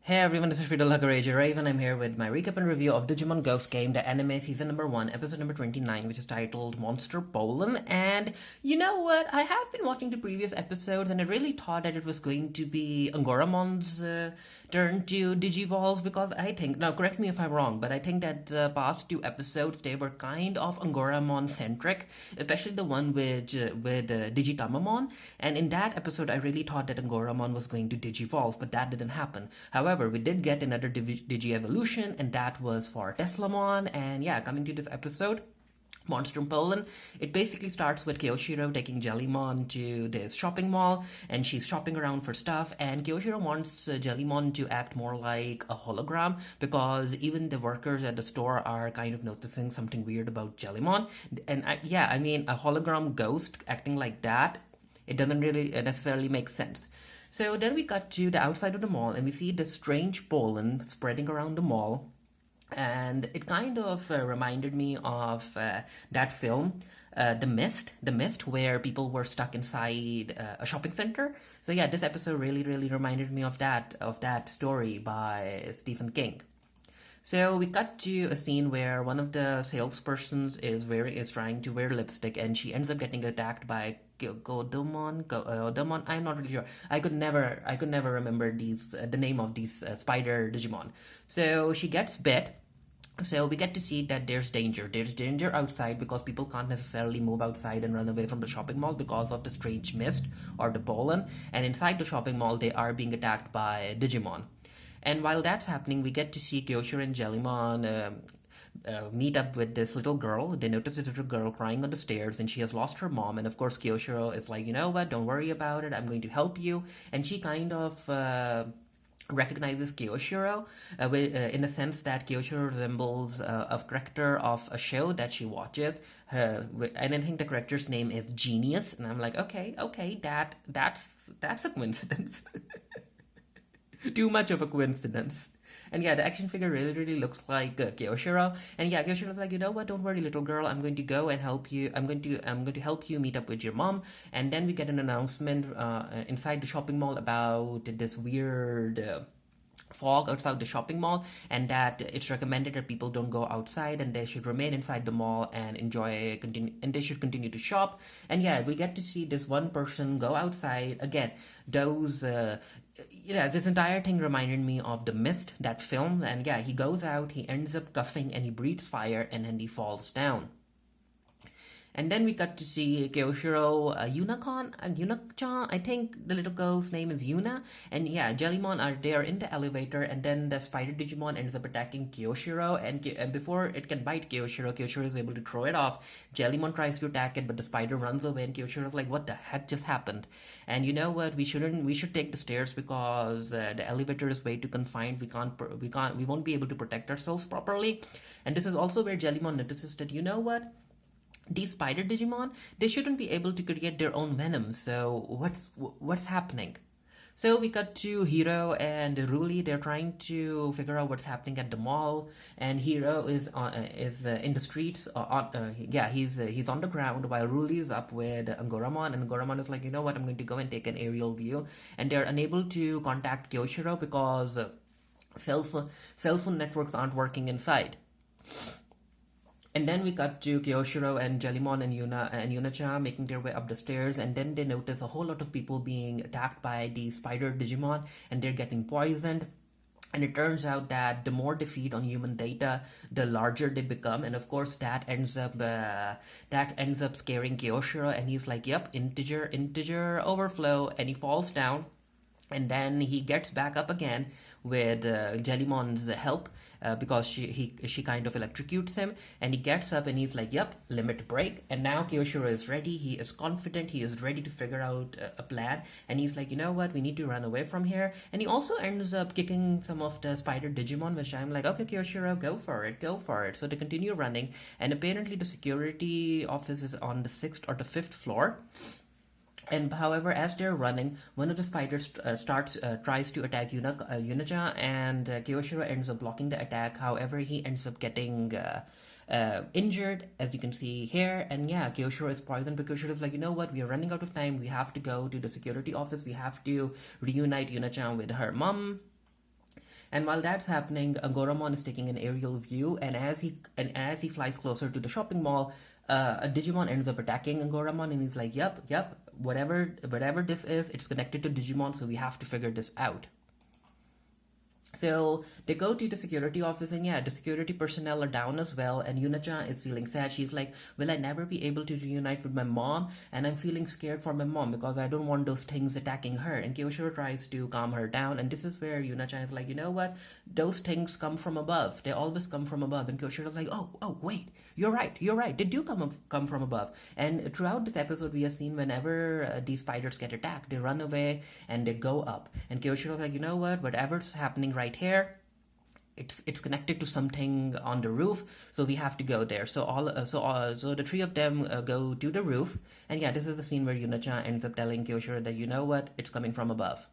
Hey everyone, this is Friedel Raven. I'm here with my recap and review of Digimon Ghost Game, the anime season number 1, episode number 29, which is titled Monster Pollen. And you know what? I have been watching the previous episodes and I really thought that it was going to be Angoramon's turn to Digivolve because I think, now correct me if I'm wrong, but I think that the past two episodes they were kind of Angoramon centric, especially the one with Digitamamon. And in that episode, I really thought that Angoramon was going to Digivolve, but that didn't happen. However, we did get another DigiEvolution, and that was for Teslamon. And yeah, coming to this episode, Monster Pollen. It basically starts with Kyosho taking Jellymon to this shopping mall, and she's shopping around for stuff. And Kyosho wants Jellymon to act more like a hologram because even the workers at the store are kind of noticing something weird about Jellymon. And I mean, a hologram ghost acting like that, it doesn't really necessarily make sense. So then we cut to the outside of the mall and we see the strange pollen spreading around the mall. And it kind of reminded me of that film, The Mist, where people were stuck inside a shopping center. So yeah, this episode really reminded me of that story by Stephen King. So we cut to a scene where one of the salespersons is trying to wear lipstick, and she ends up getting attacked by Godamon. I'm not really sure. I could never remember the name of these spider Digimon. So she gets bit. So we get to see that there's danger. There's danger outside because people can't necessarily move outside and run away from the shopping mall because of the strange mist or the pollen. And inside the shopping mall, they are being attacked by Digimon. And while that's happening, we get to see Kyosher and Jellymon meet up with this little girl. They notice this little girl crying on the stairs, and she has lost her mom. And of course, Kyosher is like, you know what? Don't worry about it. I'm going to help you. And she kind of recognizes Kyosho in the sense that Kyosho resembles a character of a show that she watches. And I think the character's name is Genius. And I'm like, okay, that's a coincidence. Too much of a coincidence. And yeah, the action figure really looks like Kyosho. And yeah, Kyosho is like, you know what? Don't worry, little girl. I'm going to go and help you. I'm going to help you meet up with your mom. And then we get an announcement inside the shopping mall about this weird fog outside the shopping mall, and that it's recommended that people don't go outside and they should remain inside the mall and and they should continue to shop. And yeah, we get to see this one person go outside again. Those this entire thing reminded me of The Mist, that film. And yeah, he goes out, he ends up cuffing, and he breathes fire, and then he falls down. And then we got to see Kyosho, Yuna-chan, I think the little girl's name is Yuna. And yeah, Jellymon are there in the elevator, and then the spider Digimon ends up attacking Kyosho, and before it can bite Kyosho is able to throw it off. Jellymon tries to attack it, but the spider runs away, and Kyosho is like, what the heck just happened? And you know what, we should take the stairs because the elevator is way too confined. We won't be able to protect ourselves properly. And this is also where Jellymon notices that, you know what, these spider Digimon, they shouldn't be able to create their own venom. So what's happening? So we cut to Hiro and Ruli. They're trying to figure out what's happening at the mall, and Hiro is in the streets. He's on the ground while Ruli is up with Angoramon, and Angoramon is like, you know what? I'm going to go and take an aerial view, and they're unable to contact Kyosho because cell phone networks aren't working inside. And then we cut to Kyosho and Jellymon and Yuna-chan making their way up the stairs, and then they notice a whole lot of people being attacked by the spider Digimon, and they're getting poisoned. And it turns out that the more they feed on human data, the larger they become, and of course that ends up scaring Kyosho, and he's like, "Yep, integer overflow," and he falls down. And then he gets back up again with Jellymon's help because she kind of electrocutes him, and he gets up and he's like, yep, limit break. And now Kyosho is ready, he is confident, he is ready to figure out a plan, and he's like, you know what, we need to run away from here. And he also ends up kicking some of the spider Digimon, which I'm like, okay, Kyosho, go for it. So they continue running, and apparently the security office is on the 6th or the 5th floor. And however, as they're running, one of the spiders tries to attack Yuna-chan, and Kyosho ends up blocking the attack. However, he ends up getting injured, as you can see here. And yeah, Kyosho is poisoned, but Kyosho is like, you know what, we are running out of time. We have to go to the security office. We have to reunite Yuna-chan with her mom. And while that's happening, Angoramon is taking an aerial view, and as he flies closer to the shopping mall, a Digimon ends up attacking Angoramon, and he's like, "Yep, whatever this is, it's connected to Digimon, so we have to figure this out." So they go to the security office, and yeah, the security personnel are down as well. And Yuna-chan is feeling sad. She's like, "Will I never be able to reunite with my mom? And I'm feeling scared for my mom because I don't want those things attacking her." And Kyosho tries to calm her down. And this is where Yuna-chan is like, "You know what? Those things come from above. They always come from above." And Kyosho is like, "Oh, wait. You're right. They do come from above." And throughout this episode, we have seen whenever these spiders get attacked, they run away and they go up. And Kyosho is like, "You know what? Whatever's happening right here, it's connected to something on the roof, so we have to go there." So the three of them go to the roof, and yeah, this is the scene where Yuna-chan ends up telling Kyosho that, "You know what? It's coming from above."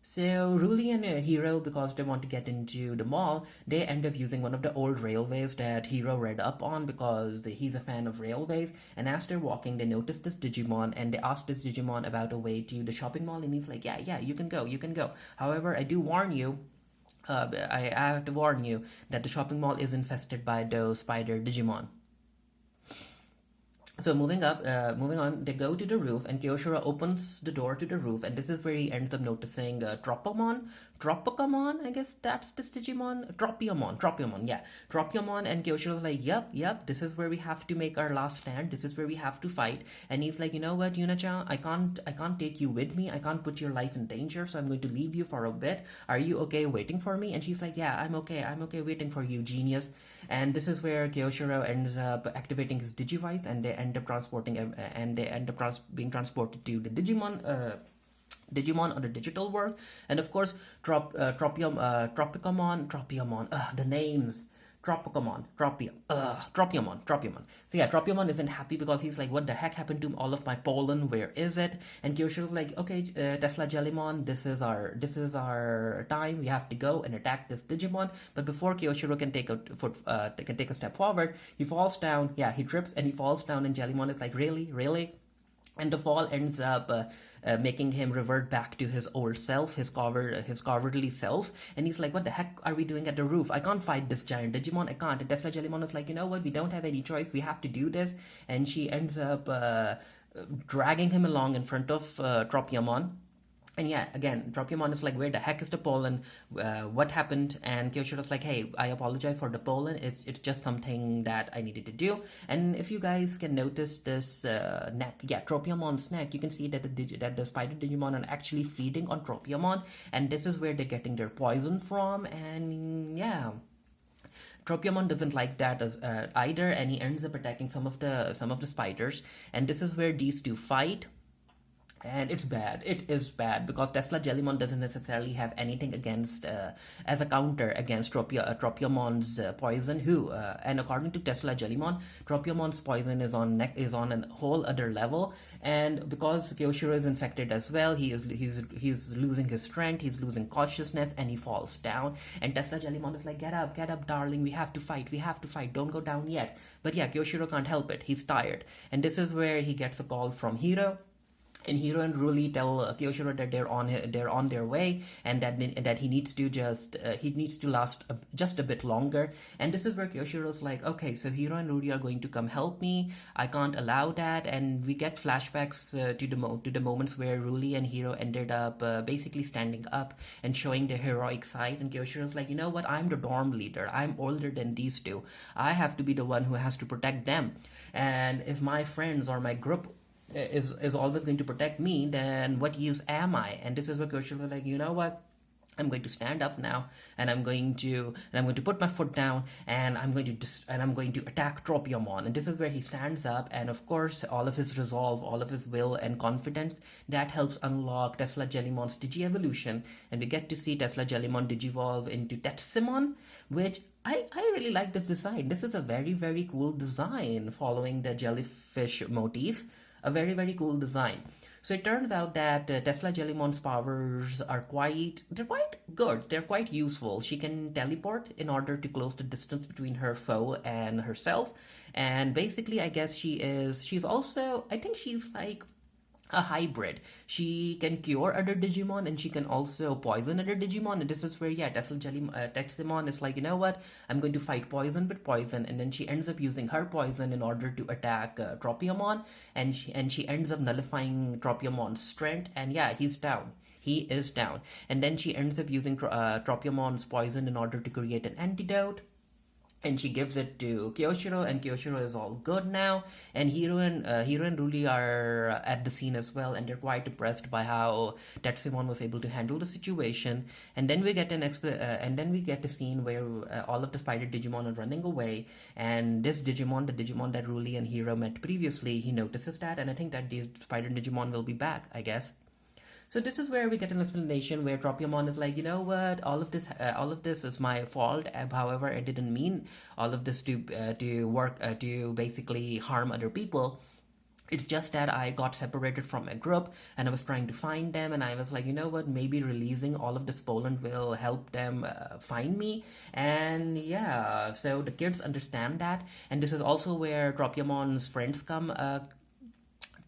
So Ruli and Hiro, because they want to get into the mall, they end up using one of the old railways that Hiro read up on because he's a fan of railways. And as they're walking, they notice this Digimon, and they ask this Digimon about a way to the shopping mall, and he's like, "Yeah, you can go. However, I do warn you, I have to warn you that the shopping mall is infested by those spider Digimon." So moving on, they go to the roof, and Kyosho opens the door to the roof, and this is where he ends up noticing Tropicamon, I guess that's this Digimon, Tropiamon, yeah, Tropiamon, and Kyosho is like, "Yep, this is where we have to make our last stand. This is where we have to fight." And he's like, "You know what, Yuna-chan, I can't take you with me. I can't put your life in danger, so I'm going to leave you for a bit. Are you okay waiting for me?" And she's like, "Yeah, I'm okay waiting for you, genius." And this is where Kyosho ends up activating his Digivice, and they end up being transported to the Digimon on the digital world. And of course, Tropiamon, the names. Tropiamon. So yeah, Tropiamon isn't happy because he's like, "What the heck happened to all of my pollen? Where is it?" And Kyosho's like, "Okay, Tesla Jellymon, this is our time. We have to go and attack this Digimon." But before Kyosho can take a step forward, he falls down. Yeah, he trips and he falls down, and Jellymon is like, "Really?" And the fall ends up making him revert back to his old self, his cowardly self. And he's like, "What the heck are we doing at the roof? I can't fight this giant Digimon. I can't." And Tesla Jellymon is like, "You know what? We don't have any choice. We have to do this." And she ends up dragging him along in front of Tropiamon. And yeah, again, Tropiamon is like, "Where the heck is the pollen? What happened?" And Kyosho is like, "Hey, I apologize for the pollen. It's just something that I needed to do." And if you guys can notice this neck, yeah, Tropiamon's neck, you can see that the spider Digimon are actually feeding on Tropiamon, and this is where they're getting their poison from. And yeah, Tropiamon doesn't like that either, and he ends up attacking some of the spiders. And this is where these two fight. And it's bad. It is bad because Tesla Jellymon doesn't necessarily have anything against as a counter against Tropiamon's poison. And according to Tesla Jellymon, Tropiamon's poison is on a whole other level. And because Kyosho is infected as well, he's losing his strength, he's losing consciousness, and he falls down. And Tesla Jellymon is like, get up, darling. We have to fight. Don't go down yet." But yeah, Kyosho can't help it. He's tired, and this is where he gets a call from Hiro. And Hiro and Ruli tell Kyosho that they're on their way, and that he needs to last just a bit longer. And this is where Kyosho is like, "Okay, so Hiro and Ruli are going to come help me. I can't allow that." And we get flashbacks to the moments where Ruli and Hiro ended up basically standing up and showing their heroic side. And Kyosho is like, "You know what? I'm the dorm leader. I'm older than these two. I have to be the one who has to protect them. And if my friends or my group is always going to protect me, then what use am I?" And this is where Kyosho was like, "You know what? I'm going to stand up now, and I'm going to put my foot down, and I'm going to attack Tropiamon." And this is where he stands up, and of course, all of his resolve, all of his will and confidence, that helps unlock Tesla Jellymon's Digievolution, and we get to see Tesla Jellymon digivolve into Tetsimon, which I really like this design. This is a very, very cool design following the jellyfish motif. A very, very cool design. So it turns out that Tesla Jellymon's powers are quite good. They're quite useful. She can teleport in order to close the distance between her foe and herself. And basically, I guess she's also, I think she's like a hybrid. She can cure other Digimon and she can also poison other Digimon. And this is where, yeah, Tetsimon is like, you know what? I'm going to fight poison with poison. And then she ends up using her poison in order to attack Tropiamon. And she ends up nullifying Tropiamon's strength. And yeah, he's down. He is down. And then she ends up using Tropiamon's poison in order to create an antidote, and she gives it to Kyosho, and Kyosho is all good now. And Hiro and Ruli are at the scene as well, and they're quite impressed by how Tetsimon was able to handle the situation. And then we get a scene where all of the spider Digimon are running away, and this Digimon, the Digimon that Ruli and Hiro met previously, he notices that, and I think that these spider Digimon will be back, I guess. So this is where we get an explanation where Tropiamon is like, you know what, all of this is my fault. However, I didn't mean all of this to basically harm other people. It's just that I got separated from a group and I was trying to find them, and I was like, you know what, maybe releasing all of this Pollen will help them find me. And yeah, so the kids understand that, and this is also where Tropiamon's friends come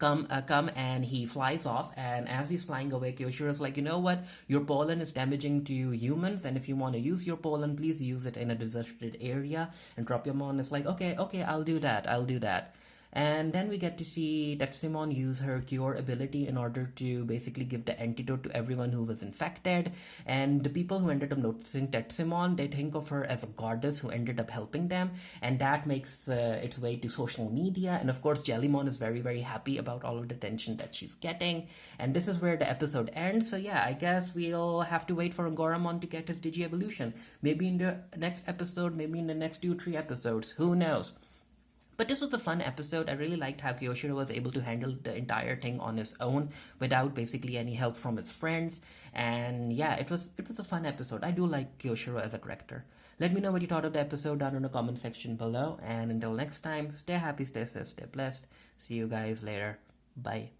and he flies off, and as he's flying away, Kyosher is like, you know what, your pollen is damaging to humans, and if you want to use your pollen, please use it in a deserted area. And Tropiamon is like, okay, I'll do that. And then we get to see Tetsimon use her cure ability in order to basically give the antidote to everyone who was infected. And the people who ended up noticing Tetsimon, they think of her as a goddess who ended up helping them. And that makes its way to social media. And of course, Jellymon is very, very happy about all of the attention that she's getting. And this is where the episode ends. So yeah, I guess we'll have to wait for Angoramon to get his DigiVolution. Maybe in the next episode, maybe in the next 2-3 episodes. Who knows? But this was a fun episode. I really liked how Kyosho was able to handle the entire thing on his own without basically any help from his friends. And yeah, it was a fun episode. I do like Kyosho as a character. Let me know what you thought of the episode down in the comment section below. And until next time, stay happy, stay safe, stay blessed. See you guys later. Bye.